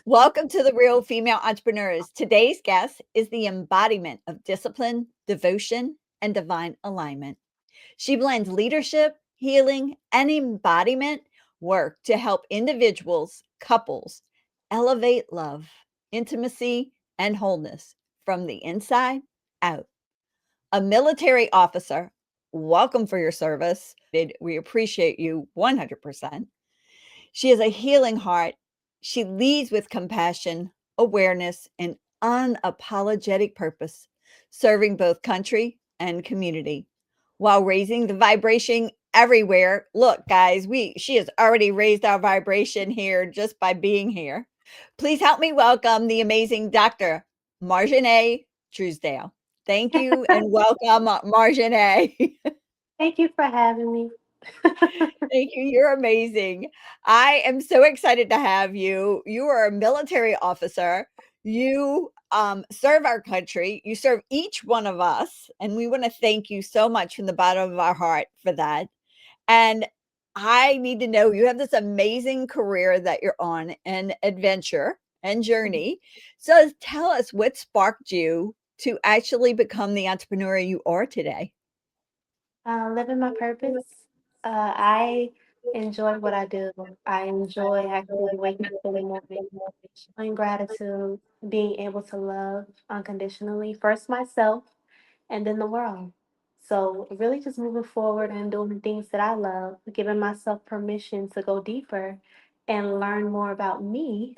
Welcome to the Real Female Entrepreneurs. Today's guest is the embodiment of discipline, devotion, and divine alignment. She blends leadership, healing, and embodiment work to help individuals, couples elevate love, intimacy, and wholeness from the inside out. A military officer, welcome for your service. We appreciate you 100%. She has a healing heart. She leads with compassion, awareness, and unapologetic purpose, serving both country and community while raising the vibration everywhere. Look, guys, we she has already raised our vibration here just by being here. Please help me welcome the amazing Dr. Marjanae Truesdale. Thank you and welcome, Marjanae. Thank you for having me. Thank you. You're amazing. I am so excited to have you. You are a military officer. You serve our country. You serve each one of us. And we want to thank you so much from the bottom of our heart for that. And I need to know you have this amazing career that you're on, an adventure and journey. So tell us what sparked you to actually become the entrepreneur you are today. Living my purpose. I enjoy what I do. I enjoy actually waking up in the morning, showing gratitude, being able to love unconditionally, first myself and then the world. So, really just moving forward and doing the things that I love, giving myself permission to go deeper and learn more about me.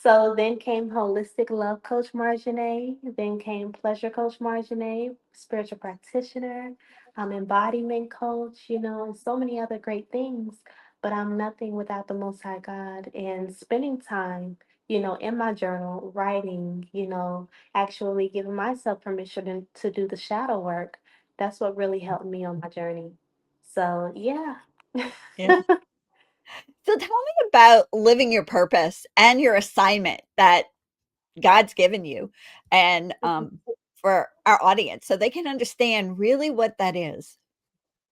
So, then came Holistic Love Coach Marjanae, then came Pleasure Coach Marjanae, spiritual practitioner, embodiment coach, and so many other great things. But I'm nothing without the Most High God and spending time, in my journal, writing, actually giving myself permission to do the shadow work. That's what really helped me on my journey. So, yeah. So tell me about living your purpose and your assignment that God's given you and for our audience so they can understand really what that is.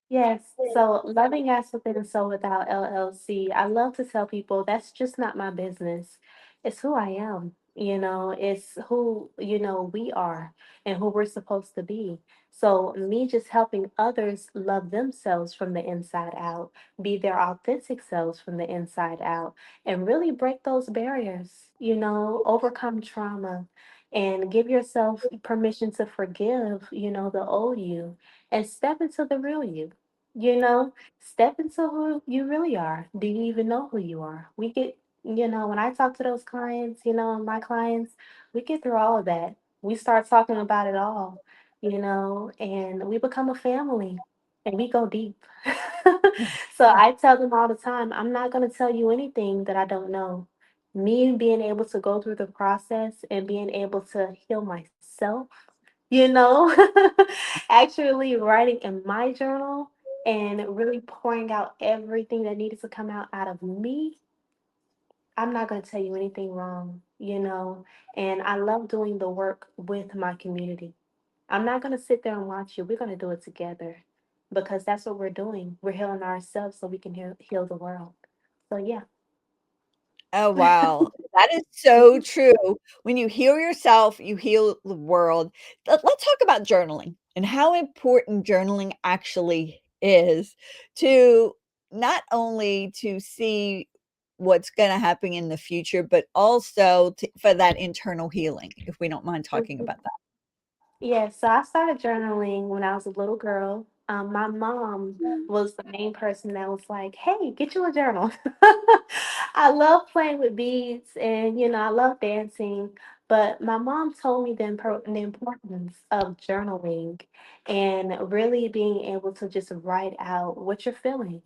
Yes, so loving as within and so without LLC. I love to tell people that's just not my business. It's who I am. It's who, we are and who we're supposed to be. So, me just helping others love themselves from the inside out, be their authentic selves from the inside out, and really break those barriers, overcome trauma and give yourself permission to forgive, the old you and step into the real you. Step into who you really are. Do you even know who you are? When I talk to those clients, my clients, we get through all of that. We start talking about it all, and we become a family and we go deep. So I tell them all the time, I'm not going to tell you anything that I don't know. Me being able to go through the process and being able to heal myself, you know, actually writing in my journal and really pouring out everything that needed to come out of me. I'm not going to tell you anything wrong, and I love doing the work with my community. I'm not going to sit there and watch you. We're going to do it together because that's what we're doing. We're healing ourselves so we can heal the world. So, yeah. Oh, wow. That is so true. When you heal yourself, you heal the world. Let's talk about journaling and how important journaling actually is to not only to see what's going to happen in the future, but also for that internal healing, if we don't mind talking about that. Yeah, so I started journaling when I was a little girl. My mom was the main person that was like, "Hey, get you a journal." I love playing with beads and I love dancing, but my mom told me the importance of journaling and really being able to just write out what you're feeling.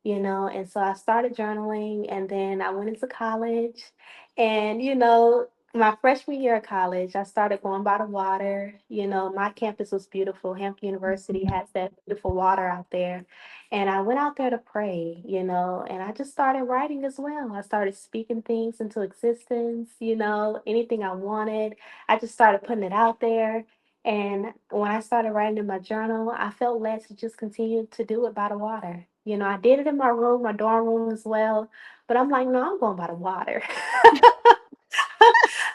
And so I started journaling and then I went into college and my freshman year of college, I started going by the water. My campus was beautiful. Hampton University has that beautiful water out there. And I went out there to pray, and I just started writing as well. I started speaking things into existence, anything I wanted. I just started putting it out there. And when I started writing in my journal, I felt led to just continue to do it by the water. I did it in my room, my dorm room as well. But I'm like, no, I'm going by the water.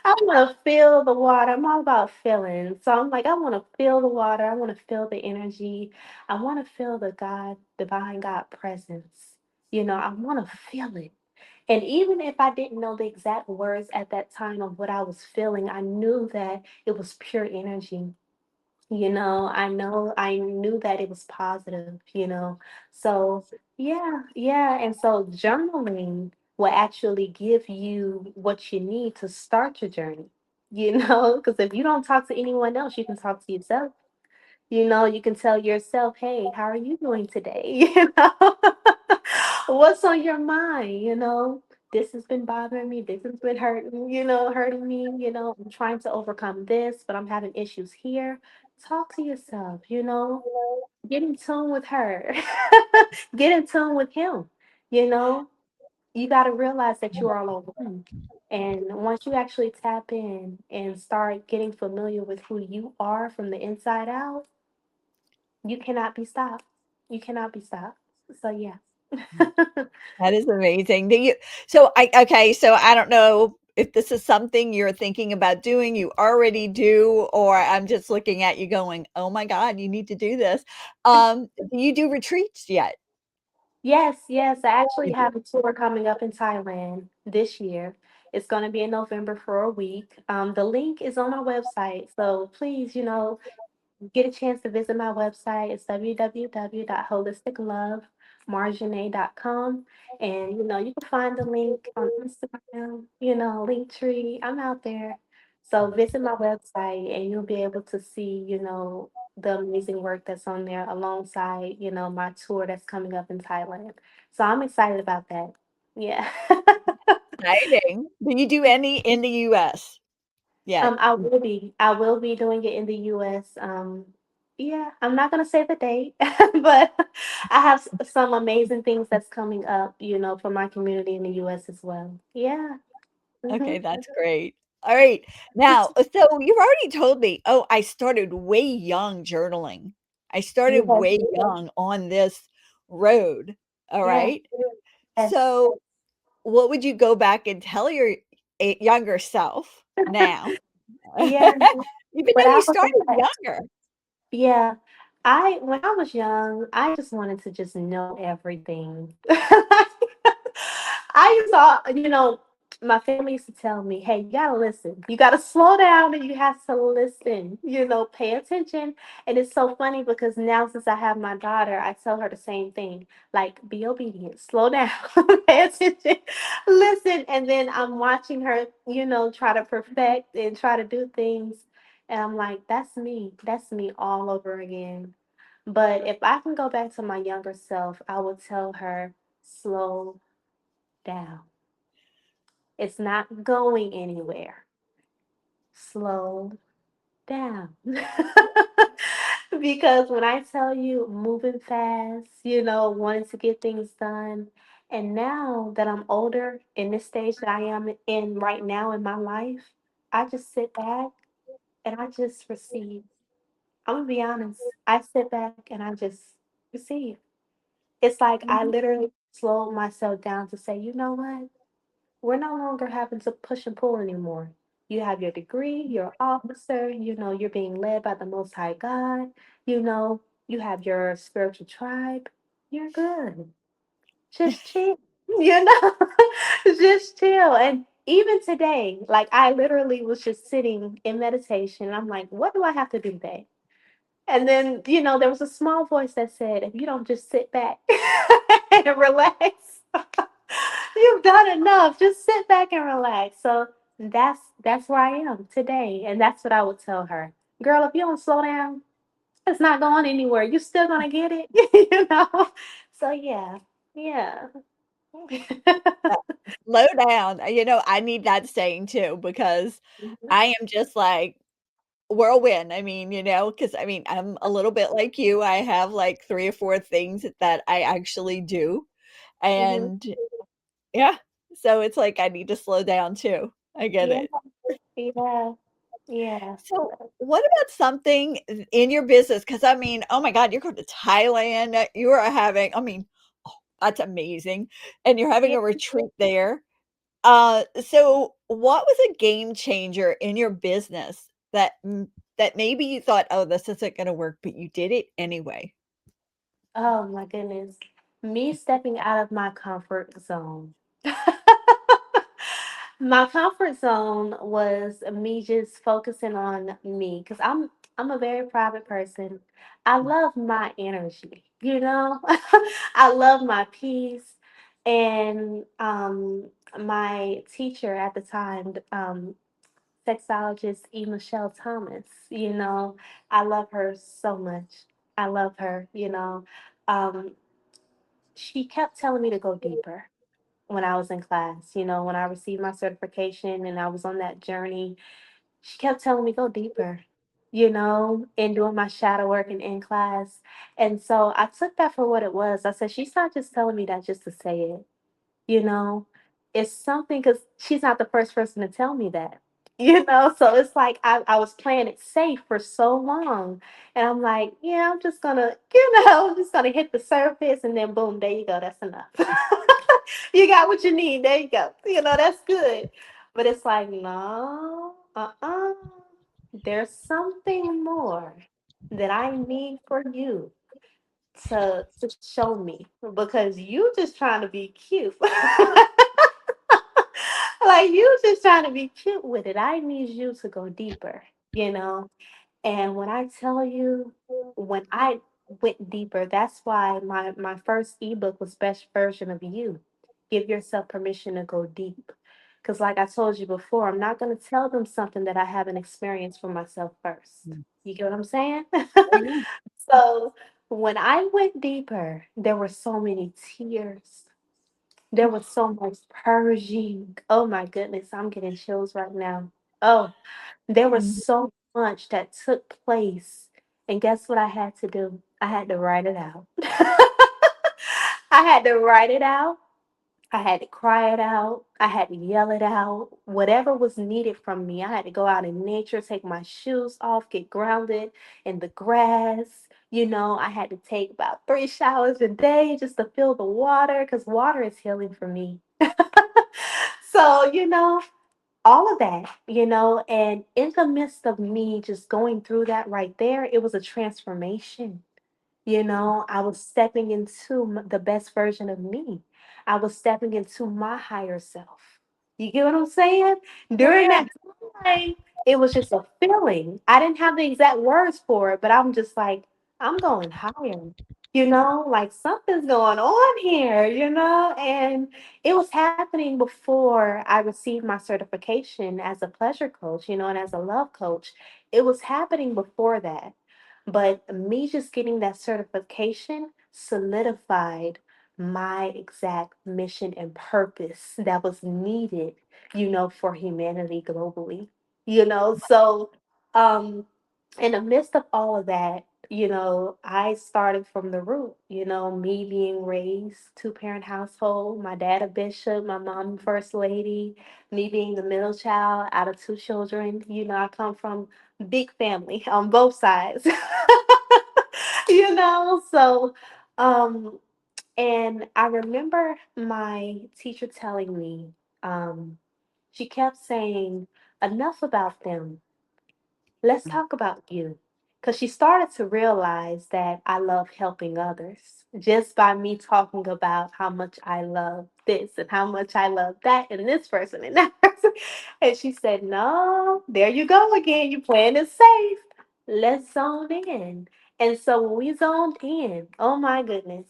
I want to feel the water. I'm all about feeling. So I'm like, I want to feel the water. I want to feel the energy. I want to feel the God, divine God presence. I want to feel it. And even if I didn't know the exact words at that time of what I was feeling, I knew that it was pure energy. I knew that it was positive. So yeah, yeah. And so journaling will actually give you what you need to start your journey. Because if you don't talk to anyone else, you can talk to yourself. You can tell yourself, hey, how are you doing today? What's on your mind? This has been bothering me. This has been hurting me. I'm trying to overcome this, but I'm having issues here. Talk to yourself. Get in tune with her. Get in tune with him. You know, you got to realize that you are alone. And once you actually tap in and start getting familiar with who you are from the inside out, you cannot be stopped. You cannot be stopped. So yeah. That is amazing. Do you so I okay, so I don't know if this is something you're thinking about doing, you already do, or I'm just looking at you going, "Oh my god, you need to do this." Do you do retreats yet? Yes, yes. I actually You do. have a tour coming up in Thailand this year. It's going to be in November for a week. The link is on my website. So please, get a chance to visit my website. It's www.holisticlovemarjanae.com. And, you can find the link on Instagram, Linktree. I'm out there. So visit my website and you'll be able to see, the amazing work that's on there alongside, my tour that's coming up in Thailand. So I'm excited about that. Yeah. Exciting. Do you do any in the US yet? I will be doing it in the US. Yeah, I'm not gonna say the date, but I have some amazing things that's coming up, for my community in the US as well. Yeah. Okay, Hmm. that's great. All right. Now, so you've already told me, oh, I started way young journaling. I started Yes, way young on this road. All yes, right. yes, So, what would you go back and tell your younger self now? yeah. Even But though I you was started younger. Yeah. When I was young, I just wanted to just know everything. I used to, my family used to tell me, hey, you gotta listen. You gotta slow down and you have to listen, pay attention. And it's so funny because now since I have my daughter, I tell her the same thing. Like, be obedient, slow down, pay attention, listen. And then I'm watching her, try to perfect and try to do things and I'm like, that's me. That's me all over again. But if I can go back to my younger self, I would tell her, slow down. It's not going anywhere. Slow down. Because when I tell you moving fast, wanting to get things done, and now that I'm older in this stage that I am in right now in my life, I just sit back and I just receive. I'm gonna be honest. I sit back and I just receive. It's like I Mhm. literally slowed myself down to say, you know what? We're no longer having to push and pull anymore. You have your degree, you're an officer, you're being led by the Most High God, you have your spiritual tribe. You're good. Just chill, just chill. And even today, like I literally was just sitting in meditation. I'm like, what do I have to do today? And then, there was a small voice that said, if you don't just sit back and relax, you've done enough. Just sit back and relax. So that's where I am today. And that's what I would tell her. Girl, if you don't slow down, it's not going anywhere. You're still gonna get it, So yeah. Yeah. Uh, slow down. I need that saying too because Mhm, I am just like whirlwind. I mean, because I mean, I'm a little bit like you. I have like 3 or 4 things that I actually do. mhm. And yeah, so it's like I need to slow down too. I get Yeah, it. yeah, yeah. So, what about something in your business? Because I mean, oh my god, you're going to Thailand, you are having I mean, That's amazing, and you're having Yeah. a retreat there. So what was a game changer in your business that maybe you thought, "Oh, this isn't gonna work," but you did it anyway? Oh my goodness. Me stepping out of my comfort zone. My comfort zone was me just focusing on me because I'm a very private person. I love my energy, you know. I love my peace. And my teacher at the time, sexologist E. Michelle Thomas, I love her so much. I love her, Um, she kept telling me to go deeper when I was in class, when I received my certification and I was on that journey. She kept telling me, go deeper, and doing my shadow work and in class. And so I took that for what it was. I said, she's not just telling me that just to say it, you know it's something because she's not the first person to tell me that. So it's like I was playing it safe for so long, and I'm like, yeah, I'm just gonna I'm just gonna hit the surface, and then boom, there you go, that's enough. You got what you need, there you go, that's good. But it's like, no, there's something more that I need for you to show me, because you just trying to be cute. Like, you just trying to be cute with it. I need you to go deeper, you know? And when I tell you, when I went deeper, that's why my first ebook was Best Version of You. Give yourself permission to go deep. Because, like I told you before, I'm not going to tell them something that I haven't experienced for myself first. Mm. You get what I'm saying? Oh, yeah. So, when I went deeper, there were so many tears. There was so much purging. Oh my goodness, I'm getting chills right now. Oh, there was Mhm. so much that took place. And guess what I had to do? I had to write it out. I had to write it out. I had to cry it out. I had to yell it out. Whatever was needed from me, I had to go out in nature, take my shoes off, get grounded in the grass. I had to take about 3 showers a day just to feel the water because water is healing for me. So, all of that, and in the midst of me just going through that right there, it was a transformation. I was stepping into the best version of me. I was stepping into my higher self. You get what I'm saying? Oh, During yeah. that time, it was just a feeling. I didn't have the exact words for it, but I'm just like, I'm going higher. Like something's going on here, and it was happening before I received my certification as a pleasure coach, and as a love coach. It was happening before that. But me just getting that certification solidified my exact mission and purpose that was needed, for humanity globally. So um in the midst of all of that, I started from the root, me being raised two-parent household, my dad a bishop, my mom first lady, me being the middle child out of two children. I come from big family on both sides. So um and I remember my teacher telling me, um, she kept saying, enough about them. Let's talk about you. Because she started to realize that I love helping others just by me talking about how much I love this and how much I love that and this person and that person. And she said, no, there you go again. You playing it safe. Let's zone in. And so when we zoned in, oh my goodness,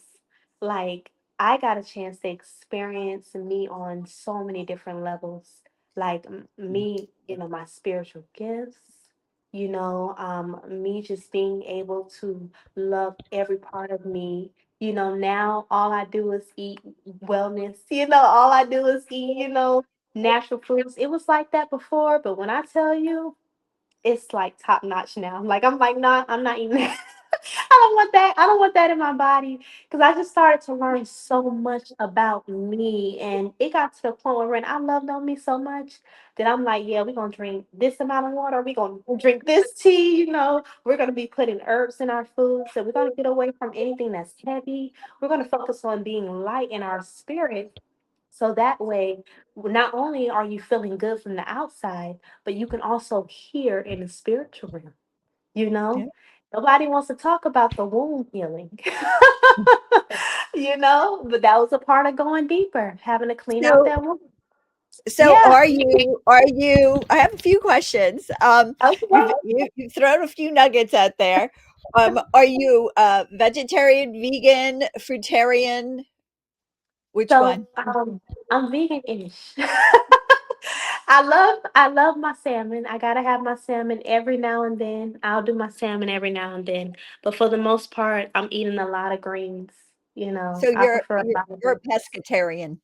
like I got a chance to experience me on so many different levels. Like me, my spiritual gifts, me just being able to love every part of me. Now all I do is eat wellness. All I do is eat, natural foods. It was like that before, but when I tell you, it's like top notch now. Like I'm like, nah, I'm not eating that. I don't want that. I don't want that in my body because I just started to learn so much about me, and it got to the point where when I loved on me so much that I'm like, yeah, we're gonna drink this amount of water. We're gonna drink this tea. We're gonna be putting herbs in our food, so we're gonna get away from anything that's heavy. We're gonna focus on being light in our spirit. So that way, not only are you feeling good from the outside, but you can also hear in the spiritual realm you Yeah. know? Nobody wants to talk about the womb healing. But that was a part of going deeper, having to clean out So that womb. so Yeah. are you I have a few questions. Okay. You've thrown a few nuggets out there. Are you vegetarian, vegan, fruitarian? Which So one? I'm vegan-ish. I love my salmon. I gotta have my salmon every now and then. I'll do my salmon every now and then. But for the most part, I'm eating a lot of greens. So I you're prefer a you're lot of you're a greens. pescatarian.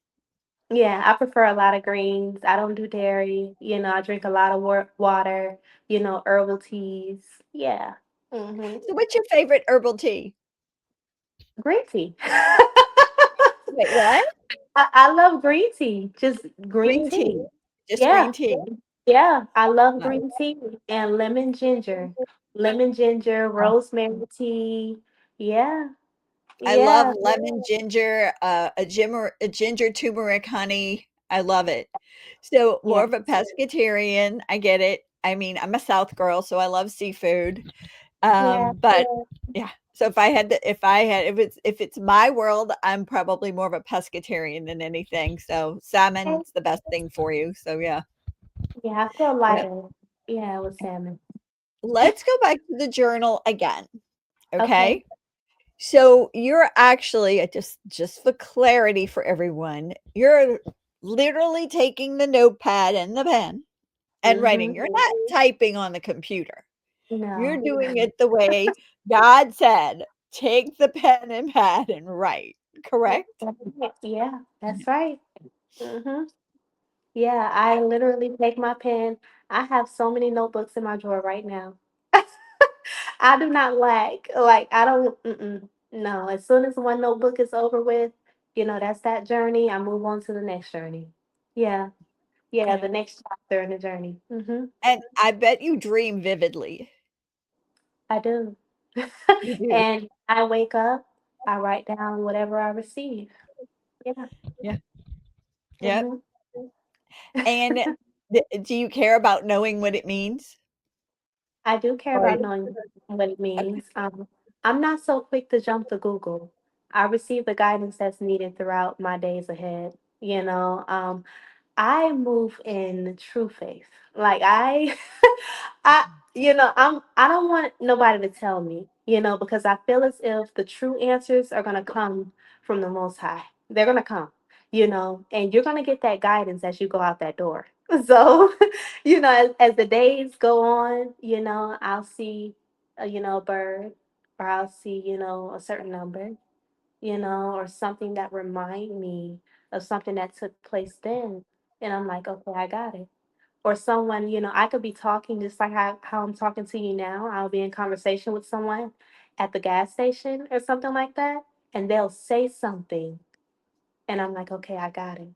Yeah, I prefer a lot of greens. I don't do dairy. I drink a lot of water, herbal teas. Yeah. So what's your favorite herbal tea? Green tea. Wait, what? I love green tea. Just green Green tea. tea. Just Yeah. green tea. Yeah. I love Wow. green tea and lemon ginger. Lemon ginger, rosemary tea. Yeah. I love Yeah. lemon ginger, a ginger turmeric honey. I love it. So more Yeah. of a pescatarian. I get it. I mean, I'm a South girl, so I love seafood. Yeah. But yeah. So if it's my world, I'm probably more of a pescatarian than anything. So Okay. salmon's the best thing for you. So yeah. Yeah. I feel Yeah. lighter. Yeah, with salmon. Let's go back to the journal again. Okay. Okay. So you're actually just for clarity for everyone, you're literally taking the notepad and the pen and writing. Mm-hmm. You're not typing on the computer. You're No. doing it the way God said, "Take the pen and pad and write." Correct? Yeah, that's right. Hmm. Yeah, I literally take my pen. I have so many notebooks in my drawer right now. I do not lack. Like, I don't, no. As soon as one notebook is over with, that's that journey. I move on to the next journey. Yeah, yeah, Yeah. the next chapter in the journey. And I bet you dream vividly. I do. You do. And I wake up, I write down whatever I receive. Yeah. Yeah. Yep. hmm And do you care about knowing what it means? I do care Or about knowing what it okay. means. I'm not so quick to jump to Google. I receive the guidance that's needed throughout my days ahead. I move in true faith. Like I, I don't want nobody to tell me, because I feel as if the true answers are gonna come from the Most High. They're gonna come, and you're gonna get that guidance as you go out that door. So, as the days go on, I'll see, a bird, or I'll see, a certain number, or something that remind me of something that took place then. And I'm like, okay, I got it. Or someone, I could be talking just like how I'm talking to you now. I'll be in conversation with someone at the gas station or something like that, and they'll say something, and I'm like, okay, I got it.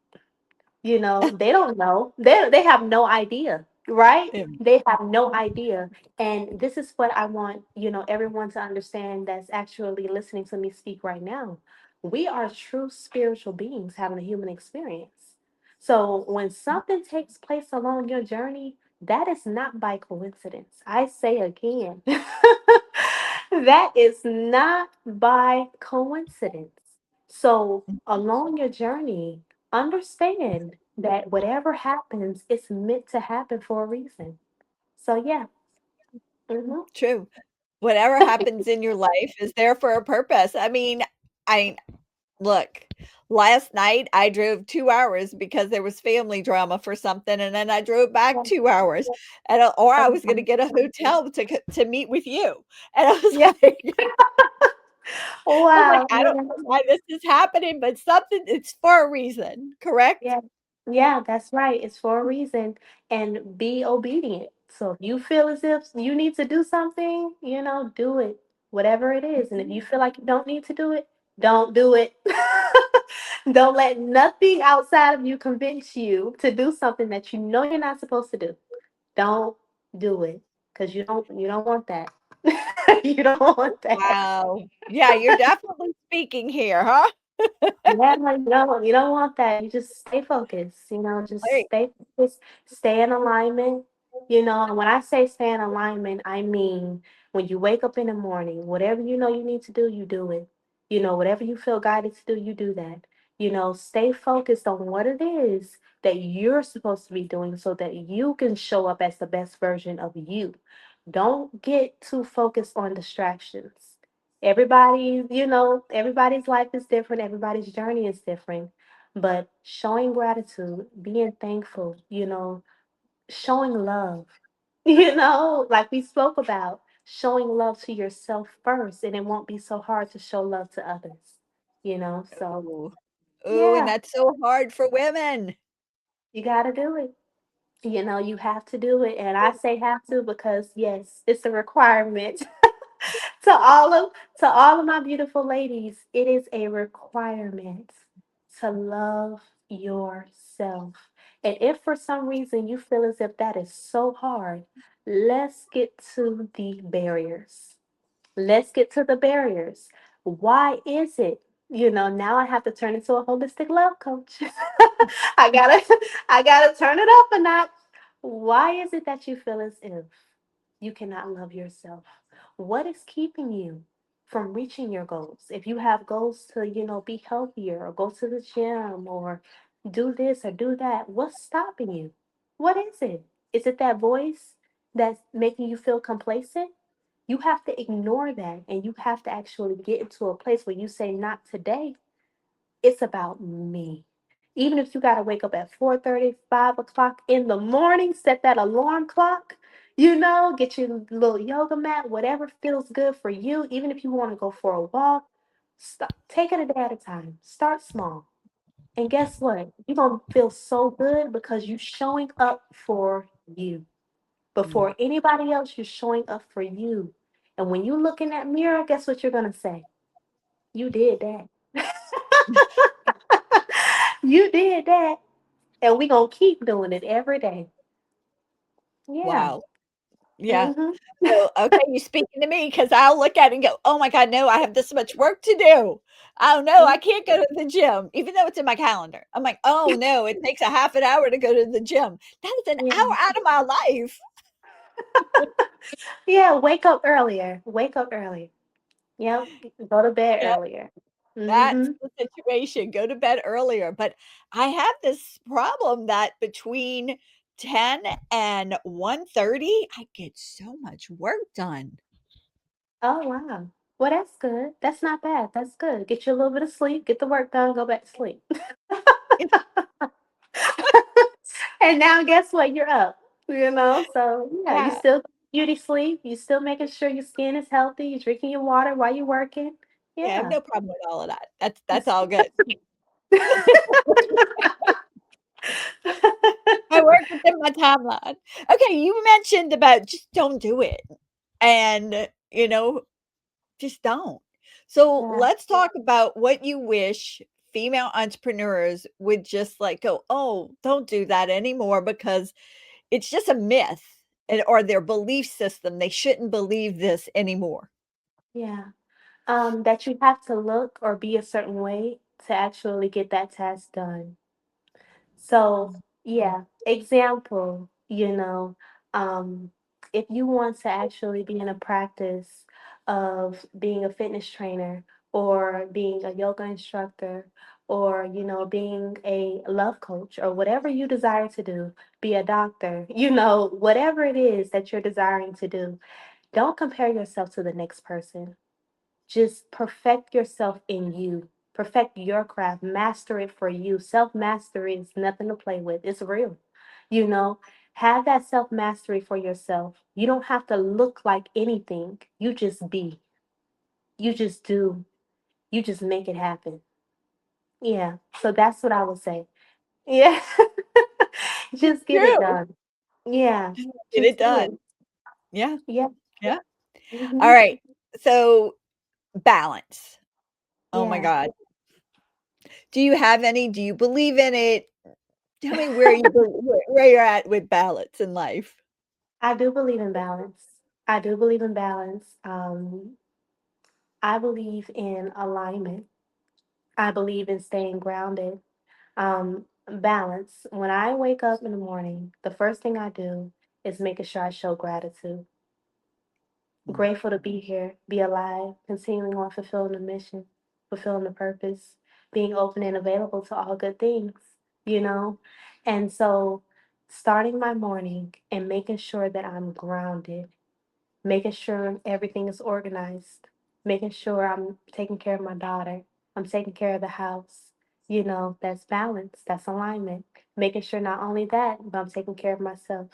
They don't know. They have no idea, right? Yeah. They have no idea. And this is what I want, everyone to understand that's actually listening to me speak right now. We are true spiritual beings having a human experience. So when something takes place along your journey, that is not by coincidence. I say again, that is not by coincidence. So along your journey, understand that whatever happens, it's meant to happen for a reason. So yeah. hmm True. Whatever happens in your life is there for a purpose. I look, last night I drove 2 hours because there was family drama for something, and then I drove back 2 hours, or I was gonna get a hotel to meet with you, and I was Yeah. like I was like, Wow. "I don't Yeah. know why this is happening, but something it's for a reason." Correct? Yeah. Yeah, that's right. It's for a reason. And be obedient. So if you feel as if you need to do something, do it. whatever it is. And if you feel like you don't need to do it, don't do it. Don't let nothing outside of you convince you to do something that you know you're not supposed to do. Don't do it because you don't want that. You don't want that. Wow. Yeah, you're definitely speaking here, huh? Yeah, like, no, you don't want that. You just stay focused, just Right. stay focused, stay in alignment. And when I say stay in alignment, I mean when you wake up in the morning, whatever you know you need to do, you do it. Whatever you feel guided to do, you do that. Stay focused on what it is that you're supposed to be doing so that you can show up as the best version of you. Don't get too focused on distractions. Everybody's life is different, everybody's journey is different. But showing gratitude, being thankful, showing love, like we spoke about, showing love to yourself first, and it won't be so hard to show love to others, So, Ooh. Ooh, and yeah, that's so hard for women. you got to do it. You have to do it. And I say have to because, yes, it's a requirement. to all of to all of my beautiful ladies, it is a requirement to love yourself. And if for some reason you feel as if that is so hard, let's get to the barriers. Let's get to the barriers. Why is it? Now I have to turn into a holistic love coach. I gotta I gotta turn it up a notch. Why is it that you feel as if you cannot love yourself? What is keeping you from reaching your goals? If you have goals to, be healthier or go to the gym or do this or do that, what's stopping you? What is it? Is it that voice that's making you feel complacent? You have to ignore that and you have to actually get into a place where you say, not today. It's about me. Even if you got to wake up at 4:30, 5 o'clock in the morning, set that alarm clock, get your little yoga mat, whatever feels good for you. Even if you want to go for a walk, take it a day at a time. Start small. And guess what? You're going to feel so good because you're showing up for you. Mm. Before anybody else, you're showing up for you. And when you look in that mirror, guess what you're going to say? You did that. You did that. And we going to keep doing it every day. Yeah. Wow. Yeah. Hmm. So, okay, you're speaking to me because 'cause I'll look at it and go, "Oh my god, no, I have this much work to do. Oh, no, I can't go to the gym," even though it's in my calendar. I'm like, "Oh, no, it takes a half an hour to go to the gym." That is an hour Yeah. out of my life. Yeah. Wake up earlier. Wake up earlier. Yep. Go to bed Yeah, earlier. that's Hmm. the situation, go to bed earlier, but I have this problem that between 10 and 1:30, I get so much work done. Oh, wow. Well, that's good. That's not bad. That's good. Get you a little bit of sleep, get the work done, go back to sleep. And now guess what? You're up. So yeah, you Yeah. still beauty sleep, you still making sure your skin is healthy, you're drinking your water while you're working. Yeah, I have Yeah. no problem with all of that. That's all good. I work within my timeline. Okay, you mentioned about just don't do it, and, just don't. So, Yeah, let's talk about what you wish female entrepreneurs would just, like, go, "Oh, don't do that anymore," because it's just a myth or their belief system, they shouldn't believe this anymore. yeah. That you have to look or be a certain way to actually get that task done. So, yeah, example, um, if you want to actually be in a practice of being a fitness trainer or being a yoga instructor or, being a love coach or whatever you desire to do, be a doctor, whatever it is that you're desiring to do, don't compare yourself to the next person. Just perfect yourself in you. Perfect your craft. Master it for you. Self mastery is nothing to play with. It's real. You know, have that self mastery for yourself. You don't have to look like anything. You just be. You just do. You just make it happen. Yeah. So that's what I would say. Yeah. Just get it True. done. Yeah. Just get it Just do it. done. Yeah, Yeah. yeah. Hmm. Alright. So balance. Oh my Yeah. God. Do you have any? Do you believe in it? Tell me where you where you're at with balance in life. I do believe in balance. I do believe in balance. I believe in alignment. I believe in staying grounded. Balance. When I wake up in the morning, the first thing I do is making sure I show gratitude. Mm, Grateful to be here, be alive, continuing on fulfilling the mission, fulfilling the purpose, being open and available to all good things, you know? And so starting my morning and making sure that I'm grounded, making sure everything is organized, making sure I'm taking care of my daughter, I'm taking care of the house. That's balance, that's alignment. Making sure not only that, but I'm taking care of myself.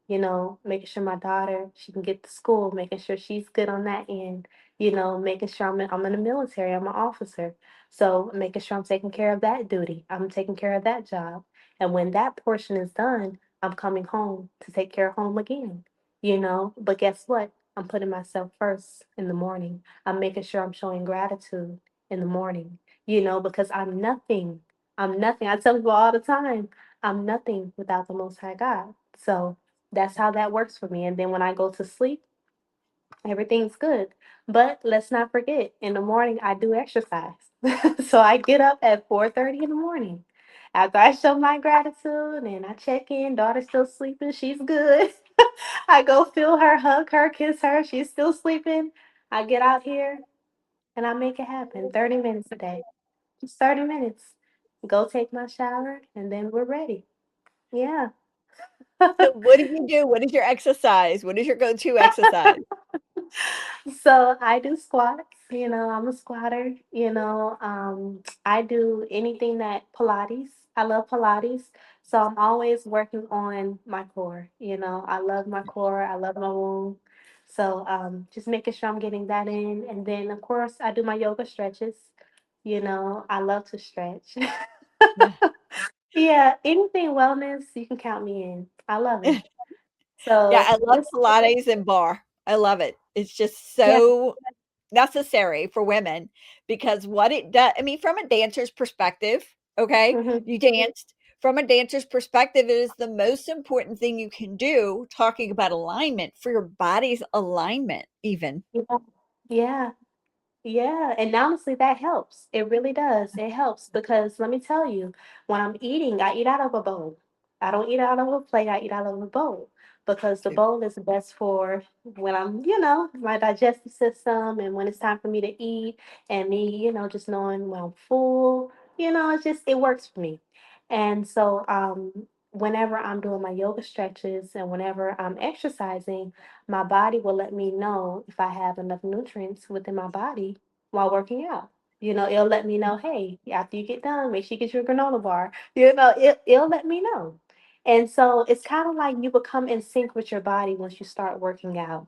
Making sure my daughter, she can get to school, making sure she's good on that end. Making sure I'm in the military, I'm an officer. So making sure I'm taking care of that duty, I'm taking care of that job. And when that portion is done, I'm coming home to take care of home again. But guess what? I'm putting myself first in the morning. I'm making sure I'm showing gratitude in the morning, because I'm nothing. I'm nothing. I tell people all the time, I'm nothing without the Most High God. So that's how that works for me. And then when I go to sleep, everything's good. But let's not forget, in the morning I do exercise. So I get up at 4:30 in the morning. After I show my gratitude and I check in, daughter's still sleeping, she's good. I go feel her, hug her, kiss her, she's still sleeping. I get out here and I make it happen. 30 minutes a day. Just 30 minutes. Go take my shower and then we're ready. Yeah. So what do you do? What is your exercise? What is your go-to exercise? So I do squats, I'm a squatter, I do anything that Pilates. I love Pilates. So I'm always working on my core, I love my core, I love my womb. So just making sure I'm getting that in. And then of course I do my yoga stretches. I love to stretch. Yeah. Yeah, anything wellness, you can count me in. I love it. Yeah, So I love just Pilates and bar. I love it. It's just yeah. so necessary for women because what it does, I mean, from a dancer's perspective, okay, Mhm. you danced. From a dancer's perspective, it is the most important thing you can do, talking about alignment for your body's alignment, even. Yeah. Yeah. Yeah, and honestly, that helps. It really does. It helps because let me tell you, when I'm eating, I eat out of a bowl. I don't eat out of a plate, I eat out of a bowl because the bowl is best for when I'm, my digestive system and when it's time for me to eat and me, just knowing when I'm full, it works for me. And so, whenever I'm doing my yoga stretches and whenever I'm exercising, my body will let me know if I have enough nutrients within my body while working out. It'll let me know, hey, after you get done, make sure you get your granola bar. It'll let me know. And so it's kind of like you become in sync with your body once you start working out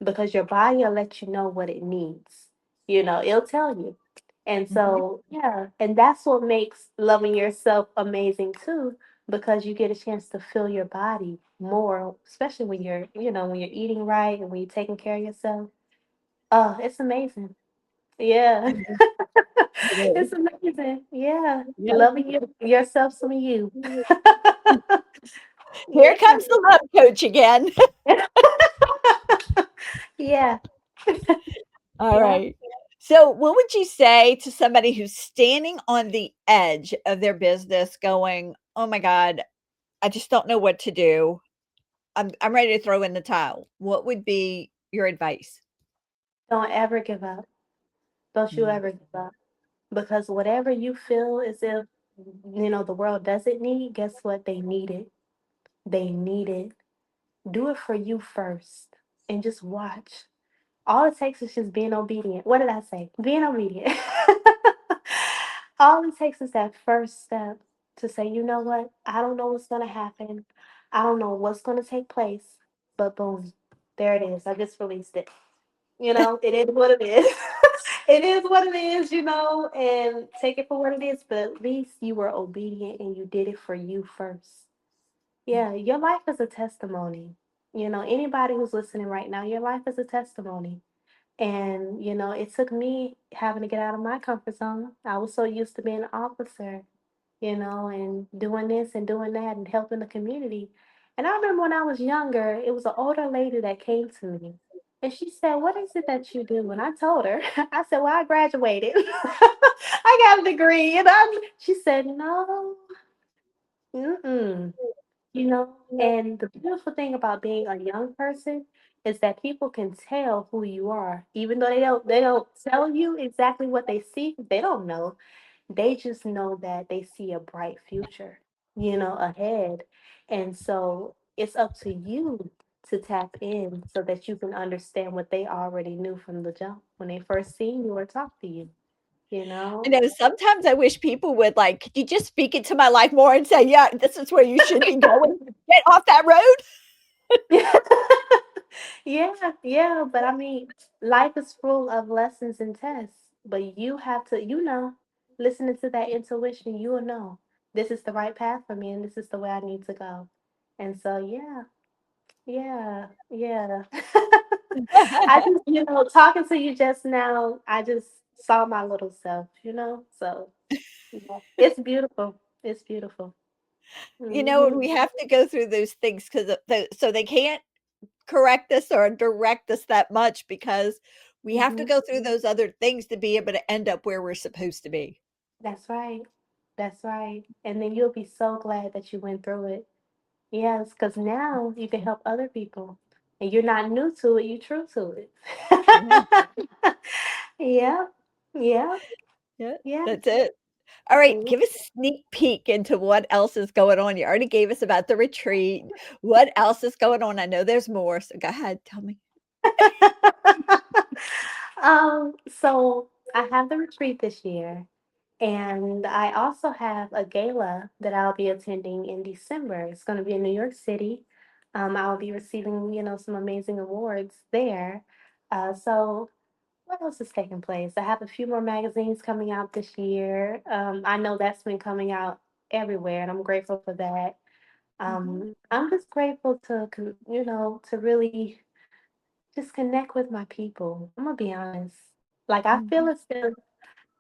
because your body will let you know what it needs. It'll tell you. And Mhm. so, yeah, and that's what makes loving yourself amazing too, because you get a chance to feel your body more, especially when you're eating right and when you're taking care of yourself. Oh, it's amazing. Yeah. Mhm. It is. It's amazing. Yeah. Yeah. Loving yourself some you. Here Yeah. comes the love coach again. Yeah. All Yeah. right. So, what would you say to somebody who's standing on the edge of their business going, "Oh my god, I just don't know what to do. I'm ready to throw in the towel." What would be your advice? Don't ever give up. Don't you Mm, ever give up. Because whatever you feel as if, the world doesn't need, guess what? They need it. They need it. Do it for you first and just watch. All it takes is just being obedient. What did I say? Being obedient. All it takes is that first step to say, you know what? I don't know what's going to happen. I don't know what's going to take place. But boom, there it is. I just released it. It is what it is. It is what it is, and take it for what it is. But at least you were obedient and you did it for you first. Yeah, your life is a testimony. Anybody who's listening right now, your life is a testimony. And, it took me having to get out of my comfort zone. I was so used to being an officer, and doing this and doing that and helping the community. And I remember when I was younger, it was an older lady that came to me. And she said, "What is it that you do?" And I told her, I said, "Well, I graduated. I got a degree." She said, "No, mm-mm." And the beautiful thing about being a young person is that people can tell who you are, even though they don't tell you exactly what they see. They don't know. They just know that they see a bright future, ahead. And so it's up to you to tap in so that you can understand what they already knew from the jump when they first seen you or talked to you, you I know? know sometimes I wish people would, like, "Could you just speak into my life more and say, 'Yeah, this is where you should be going. Get off that road?'" Yeah, yeah, but I mean, life is full of lessons and tests, but you have to, listening to that intuition, you will know this is the right path for me and this is the way I need to go. And so, yeah, yeah, yeah. I just, talking to you just now, I just saw my little self, So, yeah, it's beautiful. It's beautiful. And Hmm. we have to go through those things 'cause so they can't correct us or direct us that much because we have to Hmm. go through those other things to be able to end up where we're supposed to be. That's right. That's right. And then you'll be so glad that you went through it. Yes, because now you can help other people. And you're not new to it, you're true to it. Yeah, Yeah, yeah, yeah, yeah. that's it. All right, Mhm. give us a sneak peek into what else is going on. You already gave us about the retreat. What else is going on? I know there's more, so go ahead, tell me. So I have the retreat this year, and I also have a gala that I'll be attending in December. It's going to be in New York City. I'll be receiving, some amazing awards there. So what else is taking place? I have a few more magazines coming out this year. I know that's been coming out everywhere, and I'm grateful for that. Mhm, I'm just grateful to really just connect with my people. I'm gonna be honest. Like I feel mhm, as if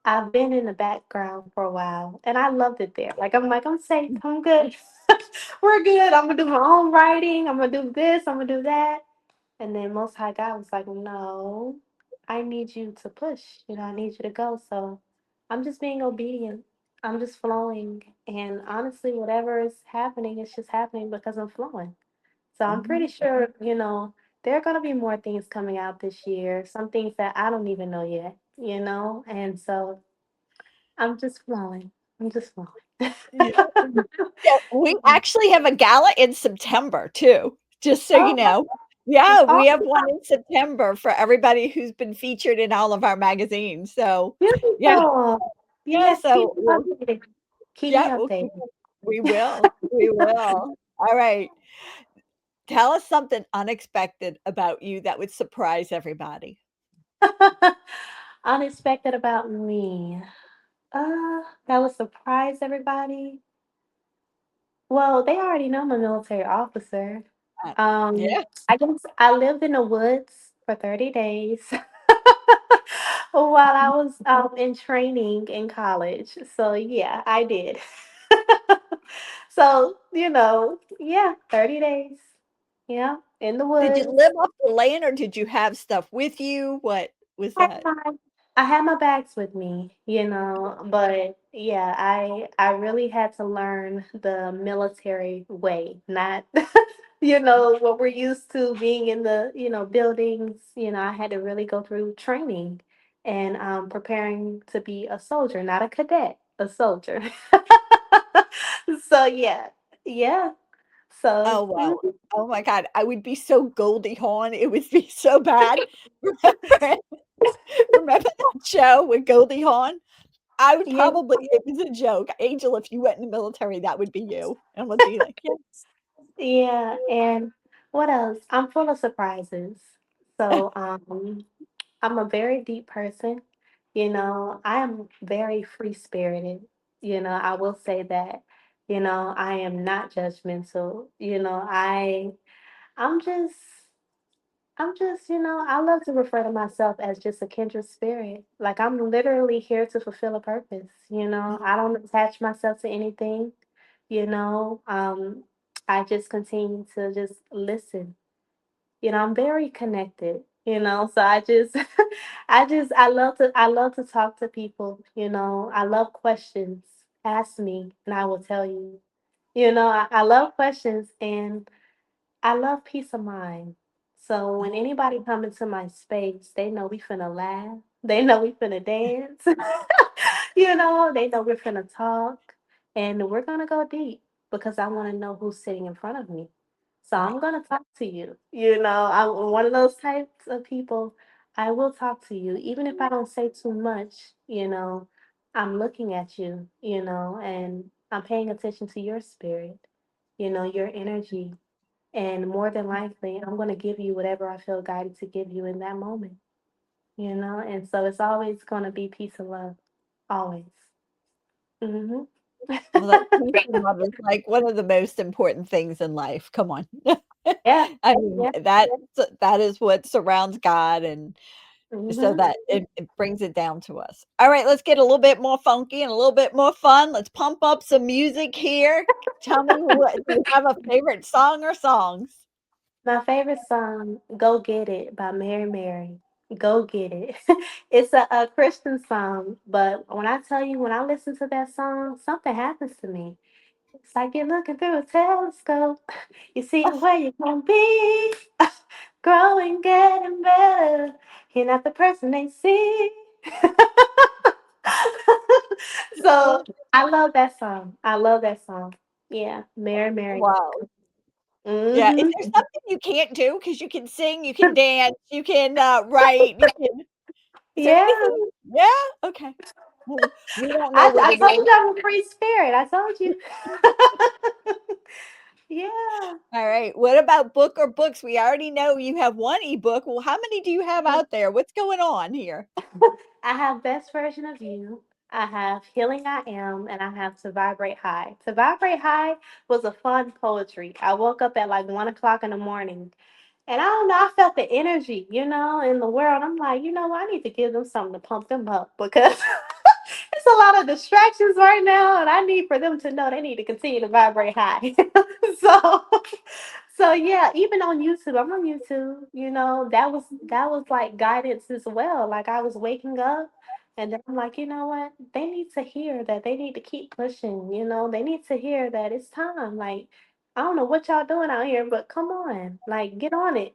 I've been in the background for a while, and I loved it there. Like, I'm safe. I'm good. We're good. I'm gonna do my own writing. I'm gonna do this. I'm gonna do that. And then Most High God was like, "No, I need you to push. I need you to go." So I'm just being obedient. I'm just flowing. And honestly, whatever is happening, it's just happening because I'm flowing. So I'm pretty mhm. sure, there are going to be more things coming out this year, some things that I don't even know yet, And so I'm just flowing. I'm just flowing. Yeah. So, we actually have a gala in September too, just so you Oh, know. Yeah, we have one awesome. in September for everybody who's been featured in all of our magazines, so, yeah, Beautiful. yeah, Yes, keep so me we'll updated. Keep me yeah, we'll keep updated. we will, we will. Alright, tell us something unexpected about you that would surprise everybody. Unexpected about me. That would surprise everybody. Well, they already know I'm a military officer. Uh, Um, yeah. I guess I lived in the woods for 30 days while I was in training in college. So yeah, I did. So, yeah, 30 days. Yeah, in the Did you woods. live off the land or did you have stuff with you? What was had that? my I had my bags with me, but yeah, I really had to learn the military way, not what we're used to being in the, buildings. I had to really go through training and preparing to be a soldier, not a cadet, a soldier. So yeah. Yeah. So Oh, wow. Oh my god, I would be so Goldie Hawn, it would be so bad. Remember remember that show with Goldie Hawn? I would yeah. probably it was a joke. Angel, if you went in the military, that would be you, and would be like, Yeah, and what else? I'm full of surprises. "Yeah." So, I'm a very deep person. I am very free-spirited. I will say that. I am not judgmental. I'm just I'm just, I love to refer to myself as just a kindred spirit. Like I'm literally here to fulfill a purpose. I don't attach myself to anything. You know, um, I just continue to just listen. I'm very connected. So I just, I love to talk to people. I love questions. Ask me, and I will tell you. I love questions, and I love peace of mind. So when anybody come into my space, they know we finna laugh. They know we finna dance. They know we're finna talk. And we're gonna go deep because I wanna know who's sitting in front of me. So I'm Right. gonna talk to you. I'm one of those types of people. I will talk to you. Even if I don't say too much, I'm looking at you, and I'm paying attention to your spirit, your energy, and more than likely, I'm going to give you whatever I feel guided to give you in that moment. And so it's always going to be peace and love. Always. Hmm. Well, that peace and love is, like, one of the most important things in life, come on. Yeah. I mean, Yeah. that is what surrounds God, and so Hmm. that it brings it down to us. Alright, let's get a little bit more funky and a little bit more fun. Let's pump up some music here. Tell me, what do you have a favorite song or songs? My favorite song, Go Get It by Mary Mary. Go Get It. It's a Christian song, but when I tell you, when I listen to that song, something happens to me. It's like you're looking through a telescope. You see where you can be. Growing, getting better. You're not the person they see. So I love that song. I love that song. Yeah, Mary, Mary. Wow. Yeah, is there Hmm. something you can't do? Because you can sing, you can dance, you can, write, you can is there Yeah, anything? Yeah? Okay. Well, we don't know I, what I it told is. you I'm a free spirit. I told you. Yeah. Alright, what about book or books? We already know you have 1 ebook. Well, how many do you have out there? What's going on here? I have Best Version of You. I have Healing I Am, and I have To Vibrate High. To Vibrate High was a fun poetry. I woke up at like 1 o'clock in the morning, and I don't know, I felt the energy, in the world. I'm like, what? I need to give them something to pump them up because it's a lot of distractions right now, and I need for them to know they need to continue to vibrate high. so, so yeah, even on YouTube, I'm on YouTube. That was like guidance as well. Like I was waking up, and then I'm like, you know what? They need to hear that. They need to keep pushing. They need to hear that it's time. Like I don't know what y'all doing out here, but come on, like get on it.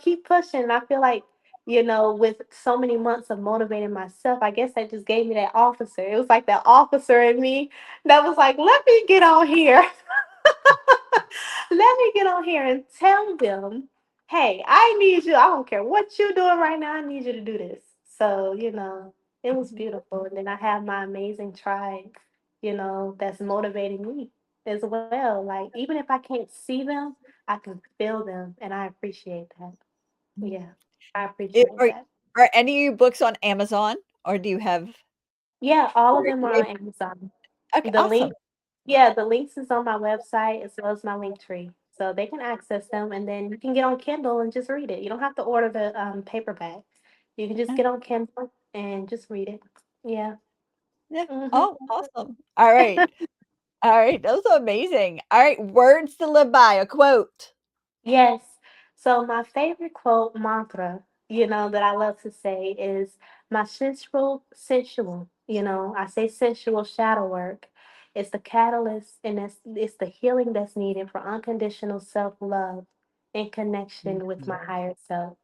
Keep pushing. I feel like with so many months of motivating myself, I guess that just gave me that officer. It was like that officer in me that was like, let me get on here. Let me get on here and tell them, hey, I need you. I don't care what you're doing right now. I need you to do this. So, it was beautiful. And then I have my amazing tribe, that's motivating me as well. Like, even if I can't see them, I can feel them. And I appreciate that. Mhm. Yeah, I It appreciate that. are any of your books on Amazon, or do you have Yeah, all of where them do are they on Amazon. okay, The awesome. link, yeah, the links is on my website as well as my link tree. So they can access them and then you can get on Kindle and just read it. You don't have to order the paperback. You can just Yeah, get on Kindle and just read it. Yeah. yeah. Hmm. Oh, awesome. Alright. Alright, those are amazing. Alright, words to live by, a quote. Yes. So my favorite quote mantra, that I love to say is my sensual, I say sensual shadow work. It's the catalyst and it's the healing that's needed for unconditional self-love in connection with Mhm. my higher self.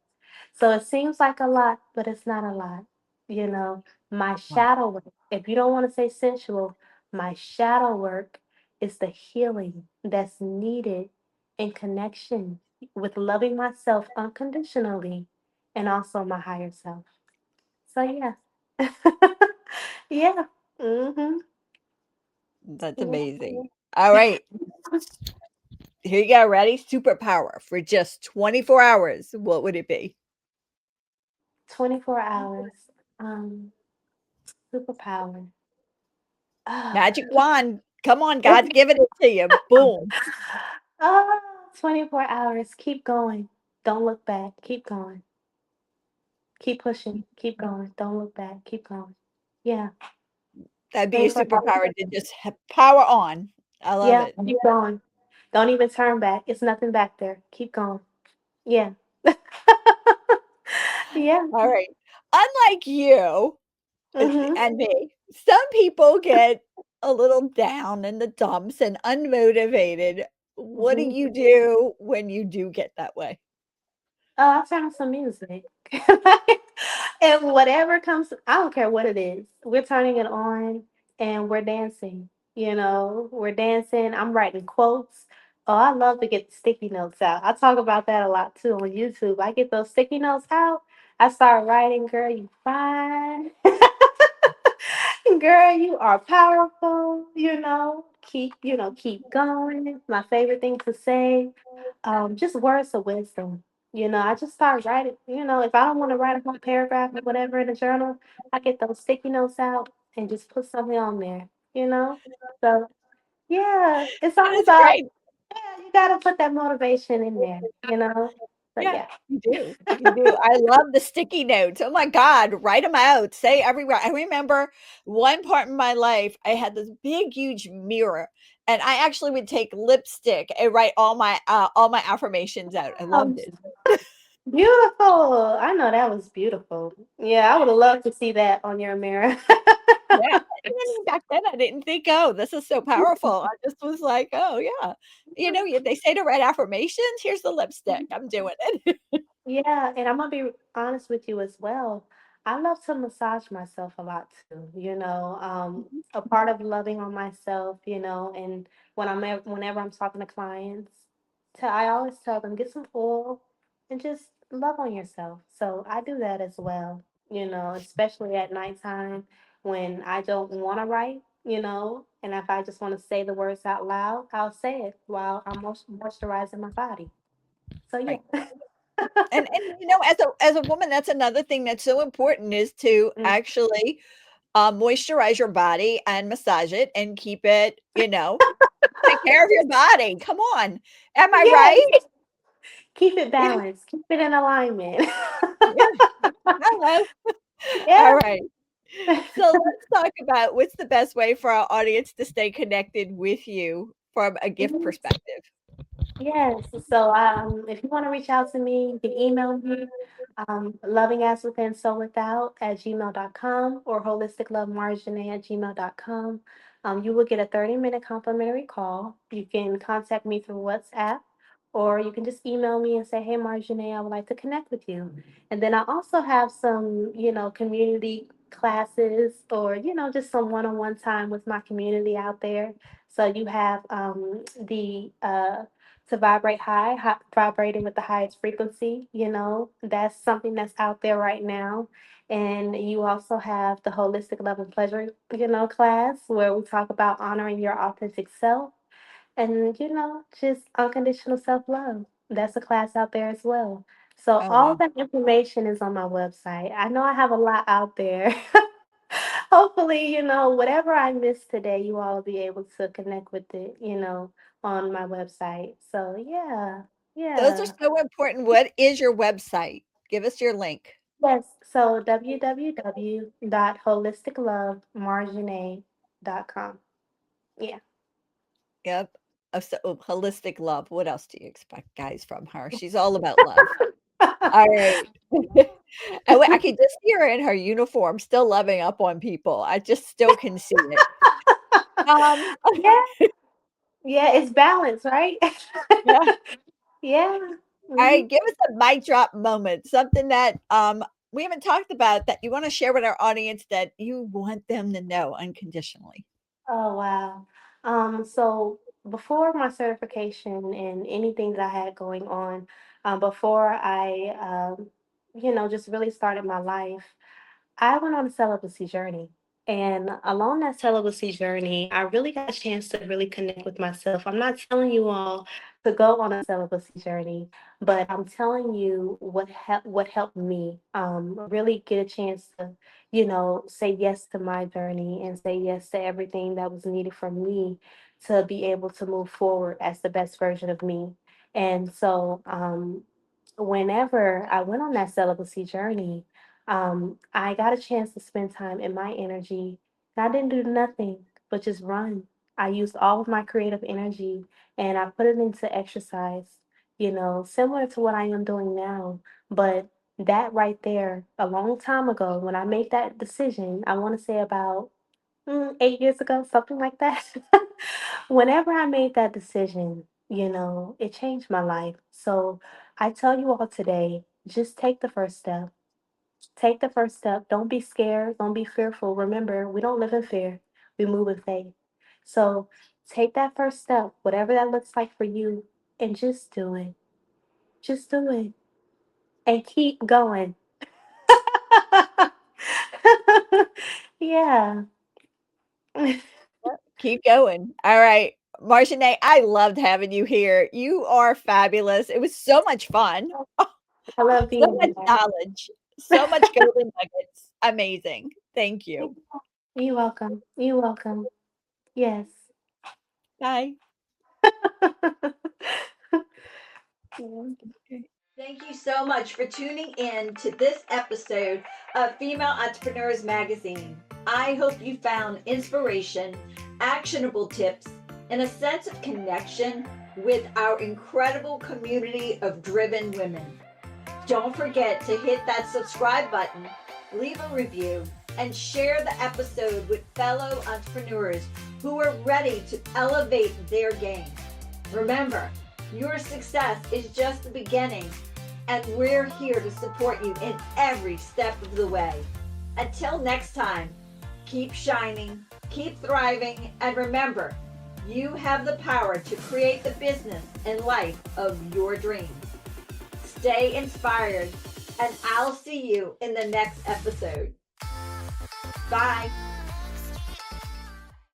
So it seems like a lot, but it's not a lot. You know, my Wow. shadow work, if you don't want to say sensual, my shadow work is the healing that's needed in connection with loving myself unconditionally and also my higher self. So yeah. Yeah. Mhm. That's Yeah. amazing. Alright, here you go, ready? Superpower for just 24 hours, what would it be? 24 hours. Um, superpower. Ah. Magic wand. Come on, God's giving it to you. Boom. Ah, 24 hours. Keep going. Don't look back. Keep going. Keep pushing. Keep going. Don't look back. Keep going. Yeah. That'd be a Things are superpower to just power on. I love yeah, it. keep going. Don't even turn back. It's nothing back there. Keep going. Yeah. Yeah. All right. Unlike you Mhm. and me, some people get a little down in the dumps and unmotivated. What do Mhm. you do when you do get that way? Oh, I'll turn on some music. And whatever comes, I don't care what it is. We're turning it on and we're dancing. We're dancing. I'm writing quotes. Oh, I love to get the sticky notes out. I talk about that a lot too on YouTube. I get those sticky notes out. I start writing, girl, you fine. Girl, you are powerful, keep going. My favorite thing to say, just words of wisdom. I just start writing, if I don't want to write a whole paragraph or whatever in a journal, I get those sticky notes out and just put something on there, you know? So yeah, it's That all is about, great. yeah, you gotta put that motivation in there. So Yeah, yeah. you do. You do. I love the sticky notes. Oh my God, write them out. Say everywhere. I remember one part in my life, I had this big, huge mirror, and I actually would take lipstick and write all my affirmations out. I Um, loved it. Beautiful. I know that was beautiful. Yeah, I would have loved to see that on your mirror. Yeah. And back then, I didn't think, oh, this is so powerful. I just was like, oh yeah. They say to write affirmations. Here's the lipstick. I'm doing it. Yeah, and I'm gonna be honest with you as well. I love to massage myself a lot too. A part of loving on myself, and whenever I'm talking to clients, I always tell them get some oil and just love on yourself. So I do that as well. Especially at nighttime when I don't want to write. And if I just want to say the words out loud, I'll say it while I'm moisturizing my body. So Right. yeah. And as a woman, that's another thing that's so important is to actually, moisturize your body and massage it and keep it, take care of your body. Come on. Am I Yes, right? keep it Yeah, balanced, keep it in alignment. yeah. Hello. Yeah. All right. So let's talk about what's the best way for our audience to stay connected with you from a gift Mhm. perspective. Yes. So, if you want to reach out to me, you can email me, lovingaswithin so without at gmail.com or holisticlovemarjanae at gmail.com. You will get a 30-minute complimentary call. You can contact me through WhatsApp or you can just email me and say, hey, Marjanae, I would like to connect with you. And then I also have some, community classes or, just some one-on-one time with my community out there. So you have the to vibrate high, vibrating with the highest frequency. That's something that's out there right now. And you also have the holistic love and pleasure, class where we talk about honoring your authentic self and, just unconditional self love. That's a class out there as well. So Oh, all wow. of that information is on my website. I know I have a lot out there. Hopefully, whatever I missed today, you all will be able to connect with it, on my website. So yeah, Those are yeah. so important. What is your website? Give us your link. Yes. So www.holisticlovemarjanae.com. Yeah. Yep. Holistic love. What else do you expect, guys, from her? She's all about love. All right. I could just see her in her uniform still loving up on people. I just still can see it. Um, Yeah. Yeah. It's balance, right? yeah. Yeah. Alright, Mhm. give us a mic drop moment, something that, we haven't talked about that you wanna share with our audience that you want them to know unconditionally. Oh, wow. So before my certification and anything that I had going on, before I, just really started my life, I went on a celibacy journey. And along that celibacy journey, I really got a chance to really connect with myself. I'm not telling you all to go on a celibacy journey, but I'm telling you what helped me really get a chance to, say yes to my journey and say yes to everything that was needed from me to be able to move forward as the best version of me. And so whenever I went on that celibacy journey, I got a chance to spend time in my energy. And I didn't do nothing but just run. I used all of my creative energy and I put it into exercise, similar to what I am doing now. But that right there, a long time ago, when I made that decision, I want to say about 8 years ago, something like that. Whenever I made that decision, it changed my life. So I tell you all today, just take the first step. Take the first step. Don't be scared. Don't be fearful. Remember, we don't live in fear, we move in faith. So take that first step, whatever that looks like for you, and just do it. Just do it. And keep going. Yeah. Keep going. All right. Marjanae, I loved having you here. You are fabulous. It was so much fun. I love So being much here. knowledge, so much golden nuggets. Amazing. Thank you. You're welcome. You're welcome. Yes. Bye. Yeah. Okay. Thank you so much for tuning in to this episode of Female Entrepreneurs Magazine. I hope you found inspiration, actionable tips, and a sense of connection with our incredible community of driven women. Don't forget to hit that subscribe button, leave a review, and share the episode with fellow entrepreneurs who are ready to elevate their game. Remember, your success is just the beginning, and we're here to support you in every step of the way. Until next time, keep shining, keep thriving, and remember, you have the power to create the business and life of your dreams. Stay inspired, and I'll see you in the next episode. Bye.